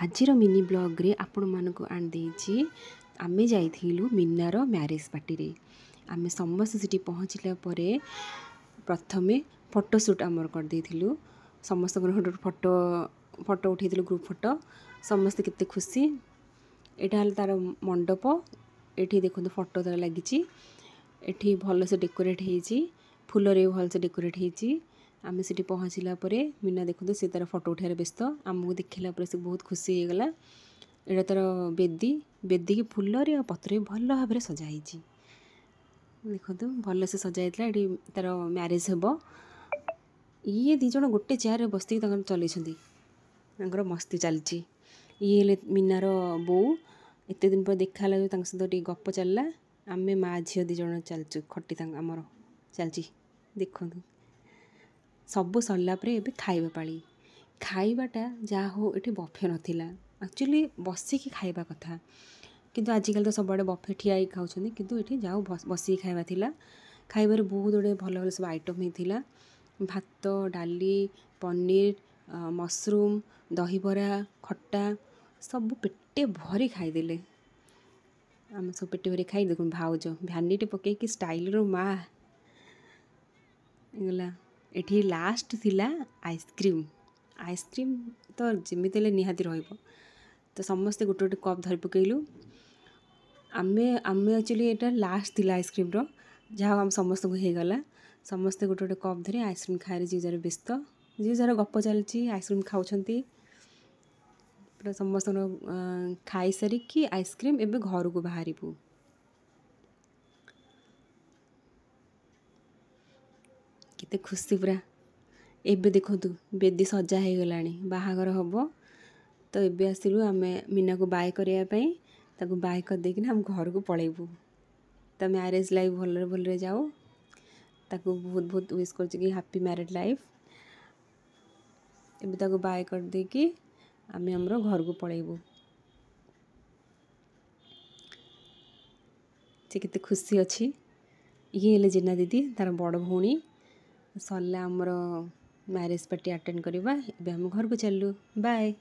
आजिर mini blog रे आपण मानक आनी आमे जाइथिलु मीनार मैरेज पार्टी रे आमे समस्त सिटी पहुँचला परे प्रथमे फोटोशूट आमर कर देथिलु समस्त फोटो फोटो उठेइथिलु ग्रुप फोटो समस्त केते खुशी। एटा हल तार मंडप एठी देखो फोटो तार लागिची एठी भल से डेकोरेट हेची फूल रे भल से डेकोरेट हेची। आमे सिटी पहुँचला परे मीना देखो से तार फोटो उठार व्यस्त आमको देखला पर से बहुत खुशी हो गला। एटा तार बेदी बेदी की फूल रे पत्र भल भाव में सजाई देखो भल से सजाइला ये तार मैरेज हे ये दिज गोटे चेयर बस चल मस्ती चलती ये मीनार बो एत दिन पर देखा सहित गप चलला आमे माँ झील दिज चलचु खटी आमर चलची देखु सबू सरला ए खाइबा पाली खाइबाटा जहाँ हो ये बफे नाला एक्चुअली बसिकी खाइबा कथा किंतु आजिकल तो सब बफे ठिया खाऊँ किंतु ये जाओ बसिकी खाइबा थिला। खाइबार बहुत गुड़े भल भल सब आइटम होता भात डाली पनीर मशरूम दहीबरा खट्टा सब पेटे भरी खाईदे आम सब पेटे भरी खाई देख भाउज भ्यानिटी पकईकि स्टाइल रो माँ गला। एठी लास्ट थिला आइसक्रीम आइसक्रीम तो जमी निहाती रहिबो तो समस्ते गोटे गोटे कप धरी पकईलु आमे आमे एक्चुअली एटा लास्ट थिला आइसक्रीम रो जहाँ आम समस्त को हो गला समस्ते गोटे गोटे कप धरी आइसक्रीम खाए जी जार व्यस्त जी जार गप चलती आइसक्रीम खाऊंती पूरा समस्त खाई सारिकी आइसक्रीम एबे घर को बाहरबू केते खुशी पूरा। एबे देखु बेदी सजा हो गला बाहागर हम तो एबे आसिलु आमे मीना को बाय करने ताको बाय कर देकिन हम घर को पलैबू तो मैरेज लाइफ भल भल जाओ ताको बहुत बहुत विश कर हैप्पी मैरिड लाइफ। एबे ताको बाय कर देकी आमे हमरो घर को पलैबू से केते खुशी अच्छी। ये हेले जेना दीदी तार बड़ भौणी सरला आमर मैरेज पार्टी अटेंड करवा एबे हम घर को चलू बाय।